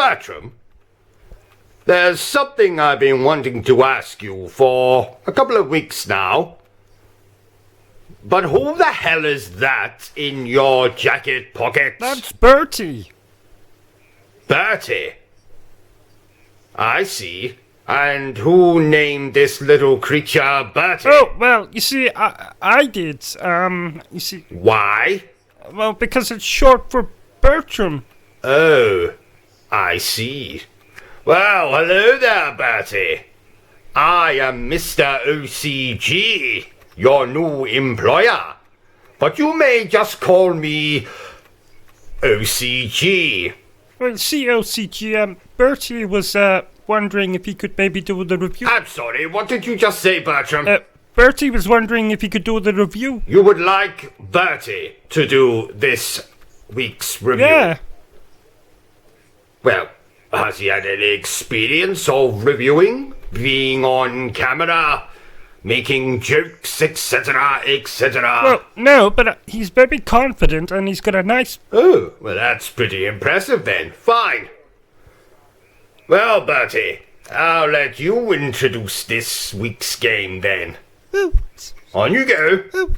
Bertram, there's something I've been wanting to ask you for a couple of weeks now. But who the hell is that in your jacket pocket? That's Bertie. Bertie? I see. And who named this little creature Bertie? Oh, well, you see, I did. You see... Why? Well, because it's short for Bertram. Oh, I see. Well, hello there, Bertie. I am Mr. O.C.G, your new employer. But you may just call me O.C.G. Well, see, O.C.G, Bertie was, wondering if he could maybe do the review. I'm sorry, what did you just say, Bertram? Bertie was wondering if he could do the review. You would like Bertie to do this week's review? Yeah. Well, has he had any experience of reviewing, being on camera, making jokes, etc., etc.? Well, no, but he's very confident and he's got a nice... Oh, well, that's pretty impressive then. Fine. Well, Bertie, I'll let you introduce this week's game then. Oh. On you go. Oh,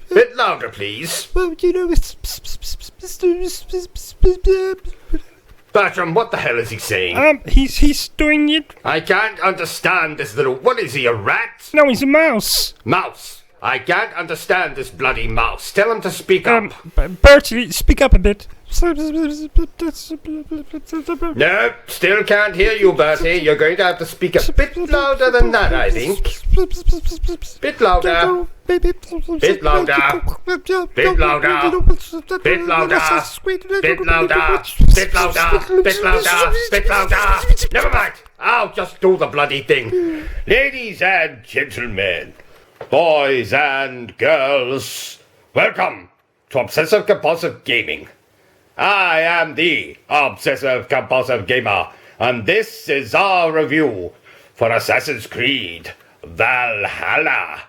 Bit louder, please. well, you know, Bertram, what the hell is he saying? he's doing it... I can't understand this little... What is he, a rat? No, he's a mouse. Mouse. I can't understand this bloody mouse. Tell him to speak up. Bertie, speak up a bit. No, still can't hear you, Bertie. You're going to have to speak a bit louder than that, I think. Bit louder. Bit louder. Bit louder. Bit louder. Bit louder. Bit louder. Bit louder. Bit louder. Never mind. I'll just do the bloody thing. Ladies and gentlemen, boys and girls, welcome to Obsessive Compulsive Gaming. I am the Obsessive Compulsive Gamer, and this is our review for Assassin's Creed Valhalla.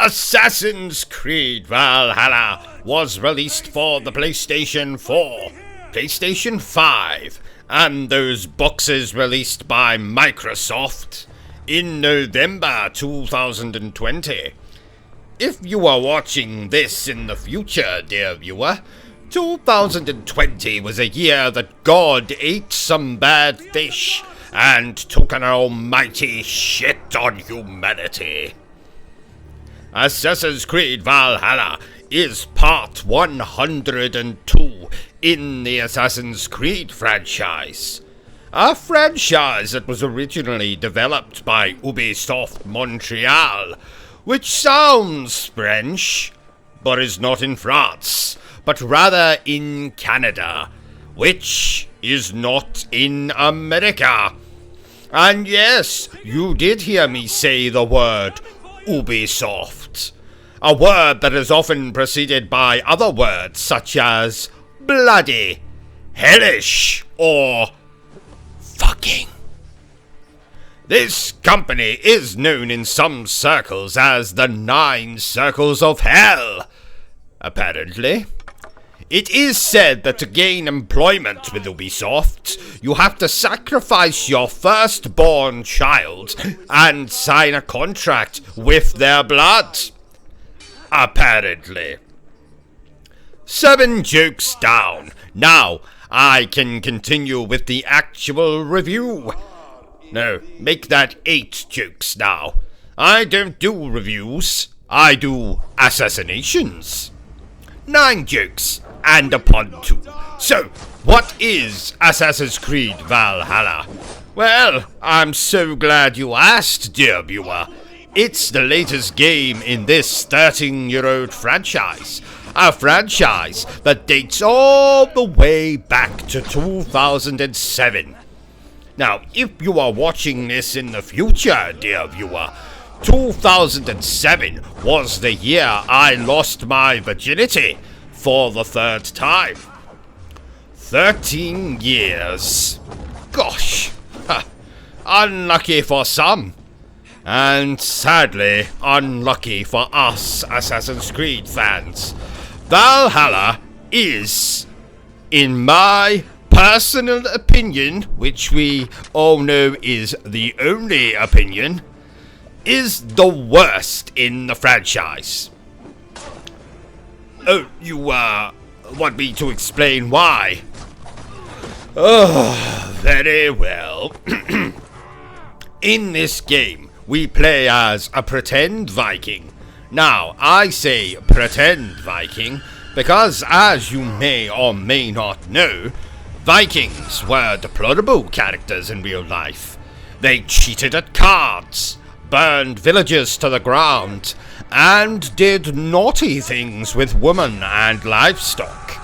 Assassin's Creed Valhalla was released for the PlayStation 4, PlayStation 5, and those boxes released by Microsoft in November 2020. If you are watching this in the future, dear viewer, 2020 was a year that God ate some bad fish and took an almighty shit on humanity. Assassin's Creed Valhalla is part 102 in the Assassin's Creed franchise. A franchise that was originally developed by Ubisoft Montreal, which sounds French, but is not in France, but rather in Canada, which is not in America. And yes, you did hear me say the word Ubisoft, a word that is often preceded by other words such as bloody, hellish, or fucking. This company is known in some circles as the 9 Circles of Hell, apparently. It is said that to gain employment with Ubisoft, you have to sacrifice your firstborn child and sign a contract with their blood. Apparently. 7 jokes down. Now, I can continue with the actual review. No, make that 8 jokes now. I don't do reviews. I do assassinations. 9 jokes. And a pun too. So, what is Assassin's Creed Valhalla? Well, I'm so glad you asked, dear viewer. It's the latest game in this 13-year-old franchise. A franchise that dates all the way back to 2007. Now, if you are watching this in the future, dear viewer, 2007 was the year I lost my virginity for the third time. 13 years. Gosh. Unlucky for some. And sadly, unlucky for us Assassin's Creed fans. Valhalla is, in my personal opinion, which we all know is the only opinion, is the worst in the franchise. Oh, you, want me to explain why? Oh, very well. In this game, we play as a pretend Viking. Now, I say pretend Viking because, as you may or may not know, Vikings were deplorable characters in real life. They cheated at cards, burned villages to the ground, and did naughty things with women and livestock.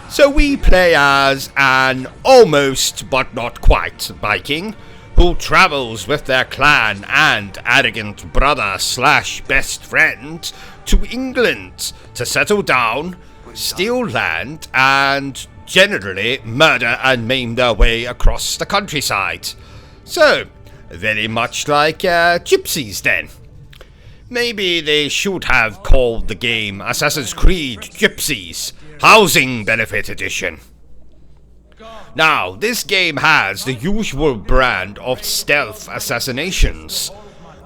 So we play as an almost but not quite Viking who travels with their clan and arrogant brother / best friend to England to settle down, steal land, and generally murder and maim their way across the countryside. So, very much like gypsies then. Maybe they should have called the game Assassin's Creed Gypsies Housing Benefit Edition. Now, this game has the usual brand of stealth assassinations,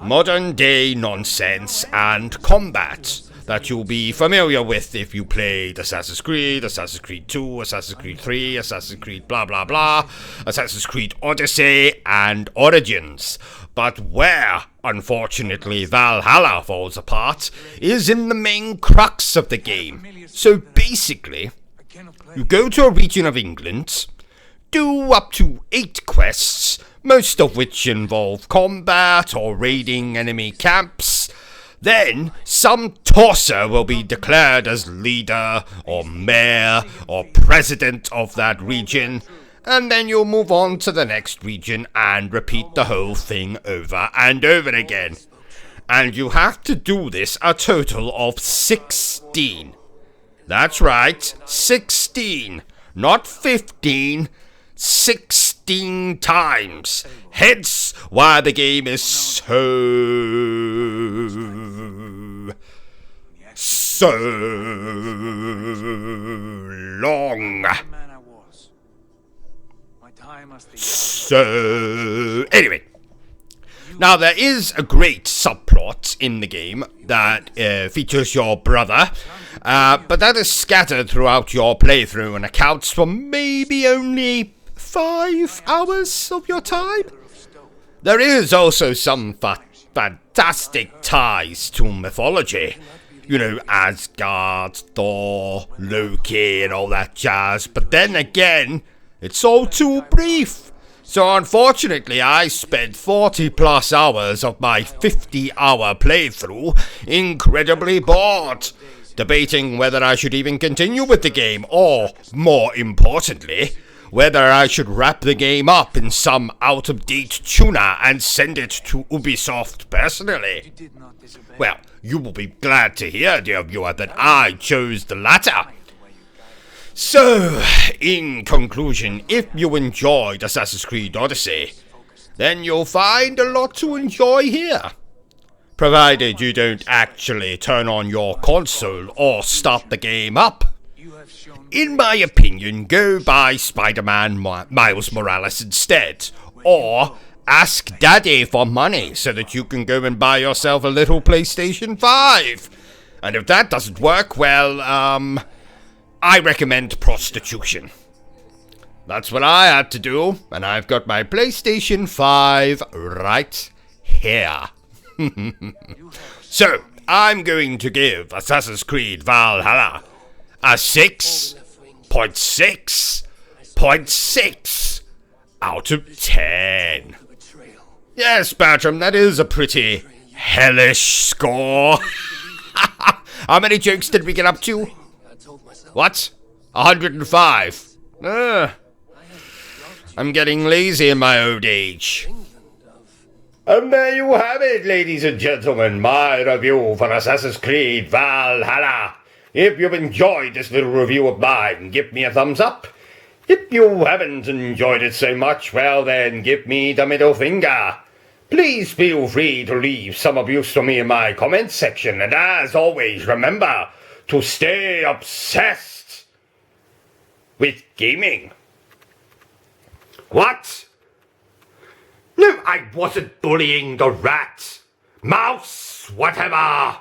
modern day nonsense, and combat that you'll be familiar with if you played Assassin's Creed 2, Assassin's Creed 3, Assassin's Creed blah blah blah, Assassin's Creed Odyssey, and Origins. But where, unfortunately, Valhalla falls apart is in the main crux of the game. So basically, you go to a region of England, do up to 8 quests, most of which involve combat or raiding enemy camps. Then, some torso will be declared as leader, or mayor, or president of that region, and then you'll move on to the next region and repeat the whole thing over and over again. And you have to do this a total of 16. That's right, 16, not 15, 16 times. Hence why the game is so long. So, anyway. Now, there is a great subplot in the game that features your brother, but that is scattered throughout your playthrough and accounts for maybe only 5 hours of your time. There is also some fantastic ties to mythology. You know, Asgard, Thor, Loki, and all that jazz. But then again, it's all too brief. So unfortunately, I spent 40 plus hours of my 50-hour playthrough incredibly bored, debating whether I should even continue with the game, or, more importantly, whether I should wrap the game up in some out-of-date tuna and send it to Ubisoft personally. Well, you will be glad to hear, dear viewer, that I chose the latter. So, in conclusion, if you enjoyed Assassin's Creed Odyssey, then you'll find a lot to enjoy here. Provided you don't actually turn on your console or start the game up. In my opinion, go buy Spider-Man Miles Morales instead, or ask Daddy for money so that you can go and buy yourself a little PlayStation 5. And if that doesn't work, well, I recommend prostitution. That's what I had to do, and I've got my PlayStation 5 right here. So, I'm going to give Assassin's Creed Valhalla a 6.6 out of 10. Yes, Bertram, that is a pretty hellish score. How many jokes did we get up to? What? 105. I'm getting lazy in my old age. And there you have it, ladies and gentlemen, my review for Assassin's Creed Valhalla. If you've enjoyed this little review of mine, give me a thumbs up. If you haven't enjoyed it so much, well then give me the middle finger. Please feel free to leave some abuse to me in my comments section, and as always, remember to stay obsessed with gaming. What? No, I wasn't bullying the rat. Mouse, whatever.